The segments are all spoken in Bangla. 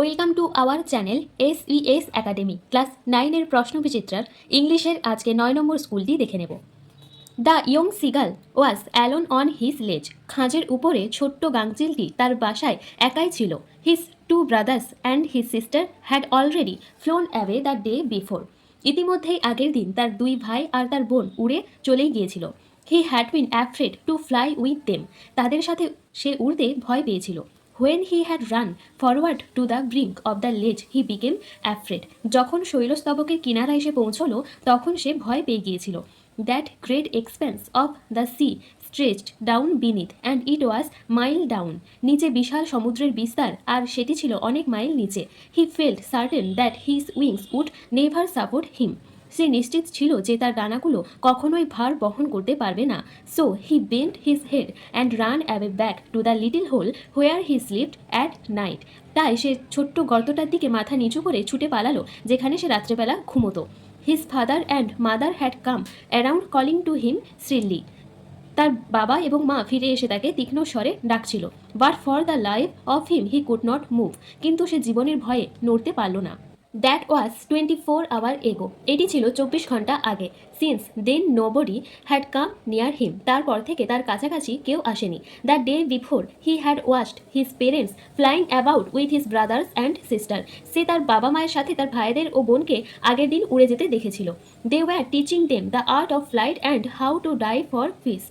Welcome to our channel SES academy class 9-এর প্রশ্ন বিচিত্রার ইংলিশের আজকে 9 নম্বর স্কুলটি দেখে নেব। The young seagull was alone on his ledge. খাঁজের উপরে ছোট্ট গাংচিলটি তার বাসায় একাই ছিল। His two brothers and his sister had already flown away the day before. ইতিমধ্যেই আগের দিন তার দুই ভাই আর তার বোন উড়ে চলেই গিয়েছিল। He had been afraid to fly with them. তাদের সাথে সে উড়তে ভয় পেয়েছিল। When he had run forward to the brink of the ledge, he became afraid. যখন শৈলস্তবকের কিনারা এসে পৌঁছলো তখন সে ভয় পেয়ে গিয়েছিল। That great expanse of the sea stretched down beneath, and it was mile down. নিচে বিশাল সমুদ্রের বিস্তার আর সেটি ছিল অনেক মাইল নিচে। He felt certain that his wings would never support him. সে নিশ্চিত ছিল যে তার ডানাগুলো কখনোই ভার বহন করতে পারবে না। So he bent his head and ran away back to the little hole where he slipped at night. তাই সে ছোট্ট গর্তটার দিকে মাথা নিচু করে ছুটে পালালো যেখানে সে রাত্রেবেলা ঘুমোতো। His father and mother had come around calling to him shrilly. তার বাবা এবং মা ফিরে এসে তাকে তীক্ষ্ণ স্বরে ডাকছিল। But for the life of him he could not move. কিন্তু সে জীবনের ভয়ে নড়তে পারল না। দ্যাট ওয়াজ 24 আওয়ার এগো। এটি ছিল 24 ঘন্টা আগে। Since then nobody had come near him. তারপর থেকে তার কাছাকাছি কেউ আসেনি। The day before he had watched his parents flying about with his brothers and sister. সে তার বাবা মায়ের সাথে তার ভাইদের ও বোনকে আগের দিন উড়ে যেতে দেখেছিল। They were teaching them the art of flight and how to dive for fish.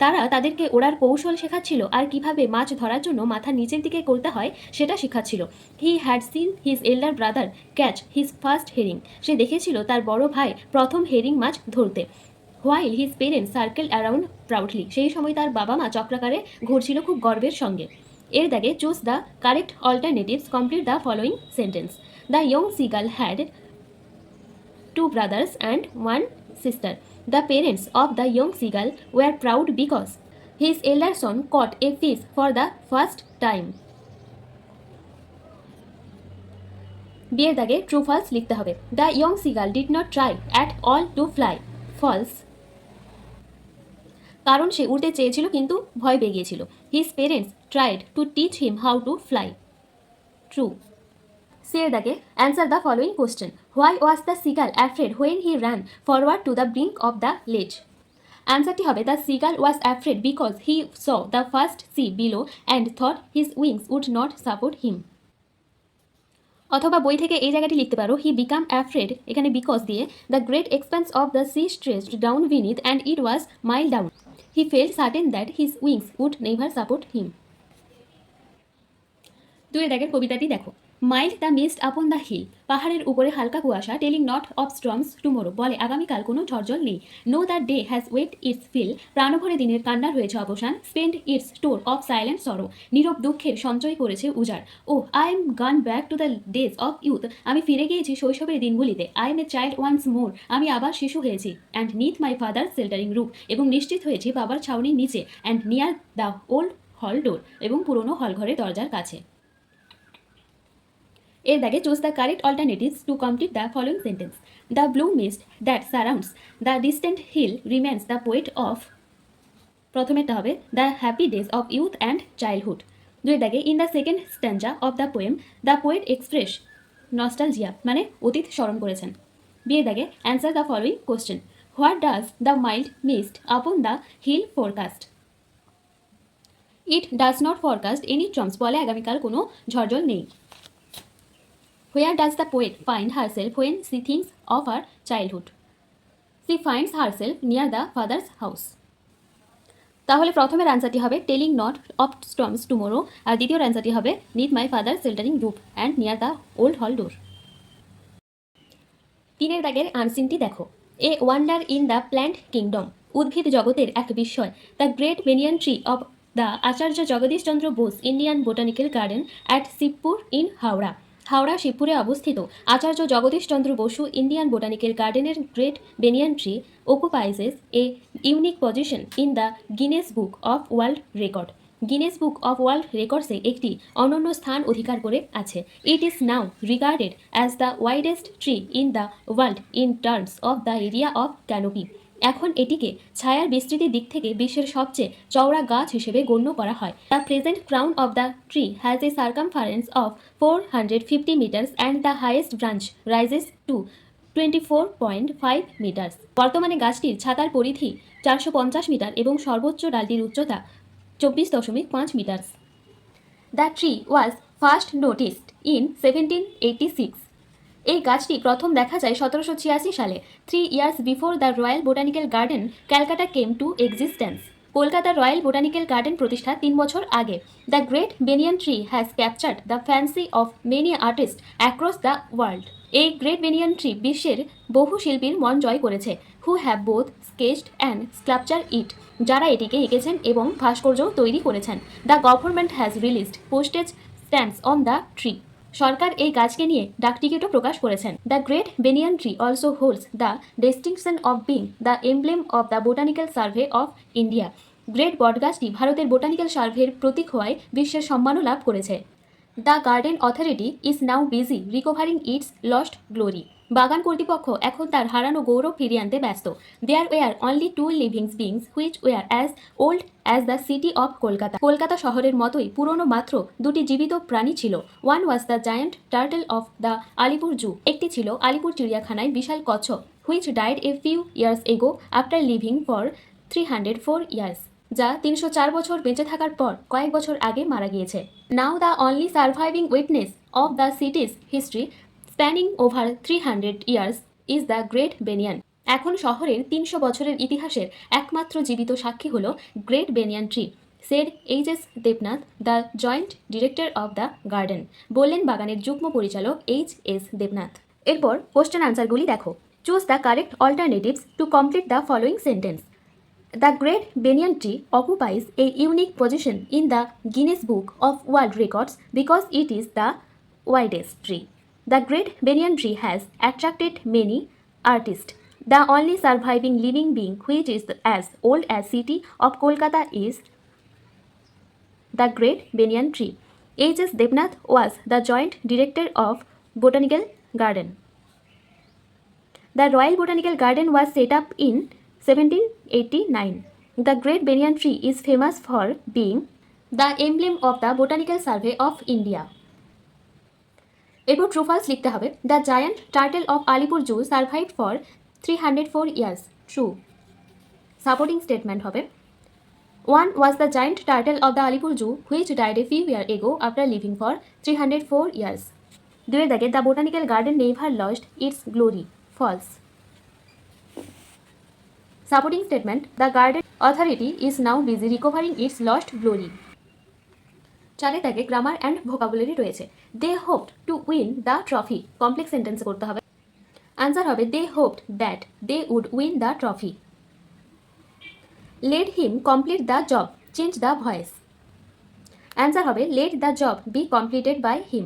তারা তাদেরকে ওড়ার কৌশল শেখাচ্ছিল আর কিভাবে মাছ ধরার জন্য মাথা নিচের দিকে করতে হয় সেটা শেখাচ্ছিল। He had seen his elder brother catch his first herring. সে দেখেছিল তার বড় ভাই প্রথম হেরিং মাছ ধরতে। While his parents circle around proudly. সেই সময় তার বাবা মা চক্রাকারে ঘুরছিল খুব গর্বের সঙ্গে। এর দাগে choose the correct alternatives, complete the following sentence. The young seagull had 2 brothers and 1 sister. The parents of the young seagull were proud because his elder son caught a fish for the first time. বিয়ের দাগে ট্রু ফলস লিখতে হবে। The young seagull did not try at all to fly. False, কারণ সে উড়তে চেয়েছিল কিন্তু ভয় পেয়ে গিয়েছিল। His parents tried to teach him how to fly. True. C এর দাগে answer the following question. Why was the seagull afraid when he ran forward to the brink of the ledge. অ্যান্সারটি হবে the seagull was afraid because he saw the first sea below and thought his wings would not support him. অথবা বই থেকে এই জায়গাটি লিখতে পারো হি বিকাম অ্যাফ্রেড, এখানে বিকজ দিয়ে the great expanse of the sea stretched down beneath and it was mile down. He felt certain that his wings would never support him. দুই দাগের কবিতাটি দেখো। Mild the mist upon the hill. পাহাড়ের উপরে হালকা কুয়াশা। Telling not of storms tomorrow. বলে আগামীকাল কোনো ঝড়জল নেই। No the day has wept its fill. প্রাণভরে দিনের কান্নার হয়েছে অবসান। Spend its store of silent sorrow. নীরব দুঃখের সঞ্চয় করেছে উজাড়। O I am gone back to the days of youth. আমি ফিরে গিয়েছি শৈশবের দিনগুলিতে। I am a child once more. আমি আবার শিশু হয়েছি। And neath my father sheltering roof. এবং নিশ্চিত হয়েছি বাবার ছাউনির নিচে। And near the old hall ডোর। এবং পুরনো হলঘরের দরজার কাছে। এর দাগে choose the correct alternatives to complete the following sentence. The blue mist that surrounds the distant hill reminds the poet of. প্রথমেরটা হবে the happy days of youth and childhood. দুই দাগে in the second stanza of the poem the poet express nostalgia, মানে অতীত স্মরণ করেছেন। বিয়ের দাগে answer the following question. What does the mild mist upon the hill forecast. It does not forecast any ট্রমস। বলে আগামীকাল কোনো ঝড়জল নেই। Where does the poet find herself when she thinks of her childhood? She finds herself near the father's house. তাহলে প্রথমের অ্যান্সারটি হবে telling not of storms tomorrow, আর দ্বিতীয় অ্যান্সারটি হবে neath my father sheltering roof and near the old hall door. তিনের দাগের আনসিনটি দেখো। A wonder in the plant kingdom. উদ্ভিদ জগতের এক বিস্ময়। The great banyan tree of the Acharya Jagadish Chandra Bose Indian Botanical Garden at Shibpur in Howrah. Howrah শিবপুরে অবস্থিত আচার্য জগদীশ চন্দ্র বসু ইন্ডিয়ান বোটানিক্যাল গার্ডেনের great banyan tree occupies a unique position in the Guinness Book of World Record. Guinness Book of World রেকর্ডসে একটি অনন্য স্থান অধিকার করে আছে। It is now regarded as the widest tree in the world in terms of the area of canopy. এখন এটিকে ছায়ার বিস্তৃতির দিক থেকে বিশ্বের সবচেয়ে চওড়া গাছ হিসেবে গণ্য করা হয়। The present crown of the tree has a circumference of 450 metres and the highest branch rises to 24.5 metres. বর্তমানে গাছটির ছাতার পরিধি 450 মিটার এবং সর্বোচ্চ ডালটির উচ্চতা 24.5 metres. The tree was first noticed in 1786। এই গাছটি প্রথম দেখা যায় 1786 সালে। 3 years before the Royal Botanical Garden Calcutta came to existence. কলকাতার রয়্যাল বোটানিক্যাল গার্ডেন প্রতিষ্ঠা 3 বছর আগে। The great banyan tree has captured the fancy of many artist across the world. এই গ্রেট বেনিয়ান ট্রি বিশ্বের বহু শিল্পীর মন জয় করেছে। Who have both sketched and sculpture it, যারা এটিকে এঁকেছেন এবং ভাস্কর্য তৈরি করেছেন। The government has released postage stamps on the tree. সরকার এই গাছকে নিয়ে ডাকটিকিটও প্রকাশ করেছেন। The great banyan tree also holds the distinction of being the emblem of the Botanical Survey of India. Great বটগাছটি ভারতের বোটানিক্যাল সার্ভের প্রতীক হওয়ায় বিশ্বের সম্মানও লাভ করেছে। The garden authority is now busy recovering its lost glory. বাগান কর্তৃপক্ষ এখন তার হারানো গৌরব ফিরিয়ে আনতে ব্যস্ত। দেয়ার were only 2 living beings which were as old as the city of Kolkata. Kolkata শহরের মতোই পুরনো মাত্র 2টি জীবিত প্রাণী ছিল। One was the giant turtle of the Alipore zoo. একটি ছিল আলিপুর চিড়িয়াখানায় বিশাল কচ্ছপ, which died a few years ago after living for 304 years, যা 304 বছর বেঁচে থাকার পর কয়েক বছর আগে মারা গিয়েছে। Now the only surviving witness of the city's history spanning over 300 years is the great banyan. এখন শহরের 300 বছরের ইতিহাসের একমাত্র জীবিত সাক্ষী হল great banyan tree, said H S. Debnath, the joint director of the garden. বললেন বাগানের যুগ্ম পরিচালক এইচ.এস. দেবনাথ। এরপর কোশ্চেন আনসারগুলি দেখো। Choose the correct alternatives to complete the following sentence. The Great Banyan Tree occupies a unique position in the Guinness Book of World Records because it is the widest tree. The Great Banyan Tree has attracted many artists. The only surviving living being which is as old as city of Kolkata is the Great Banyan Tree. H.S. Debnath was the joint director of Botanical Garden. The Royal Botanical Garden was set up in 1789. The Great Banyan Tree is famous for being the emblem of the Botanical Survey of India. এরপর ট্রু ফলস লিখতে হবে। The giant turtle of Alipore zoo survived for 304 years, true. Supporting statement হবে one was the giant turtle of the Alipore zoo which died a few year ago after living for 304 years. দুয়ের দাগে the botanical garden never lost its glory, false. Supporting statement, the garden authority is now busy recovering its lost glory. চারে দাগে গ্রামার অ্যান্ড ভোকাবুলারি রয়েছে। They hoped to win the trophy, complex sentence করতে হবে। আনসার হবে they hoped that they would win the trophy. Let him complete the job, change the voice. Answer হবে let the job be completed by him.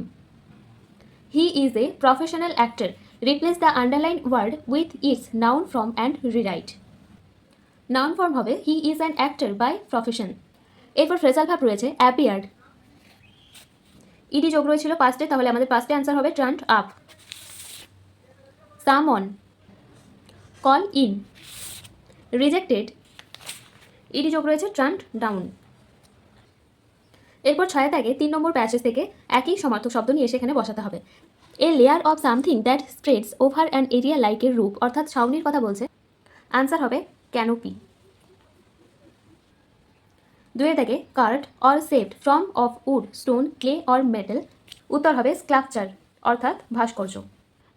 He is a professional actor, replace the underline word with its noun form and rewrite. Noun form হবে he is an actor by profession. এরপর ফ্রেজাল ভার্ব রয়েছে অ্যাপিয়ার্ড, ইডি যোগ রয়েছিল পাস্টে, তাহলে আমাদের পাস্টে আনসার হবে টার্নড আপ। সামন, কল ইন। রিজেক্টেড, ইডি যোগ রয়েছে টার্নড ডাউন। এরপর 6 দাগে 3 নম্বর প্যাসেজ থেকে একই সমার্থক শব্দ নিয়ে সেখানে বসাতে হবে। A layer of something that spreads over an area like এর রূপ, অর্থাৎ ছাউনির কথা বলছে। আনসার হবে ক্যানোপি। 2 দাগে card or saved from of wood, stone, clay or metal, উত্তর হবে স্ক্লাপচার অর্থাৎ ভাস্কর্য।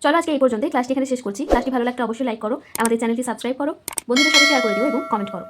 চলো আজকে এই পর্যন্তই, ক্লাসটি এখানে শেষ করছি। ক্লাসটি ভালো লাগলে অবশ্যই লাইক করো, আমাদের চ্যানেলটি সাবস্ক্রাইব করো, বন্ধুদের সাথে শেয়ার করে দিও এবং কমেন্ট করো।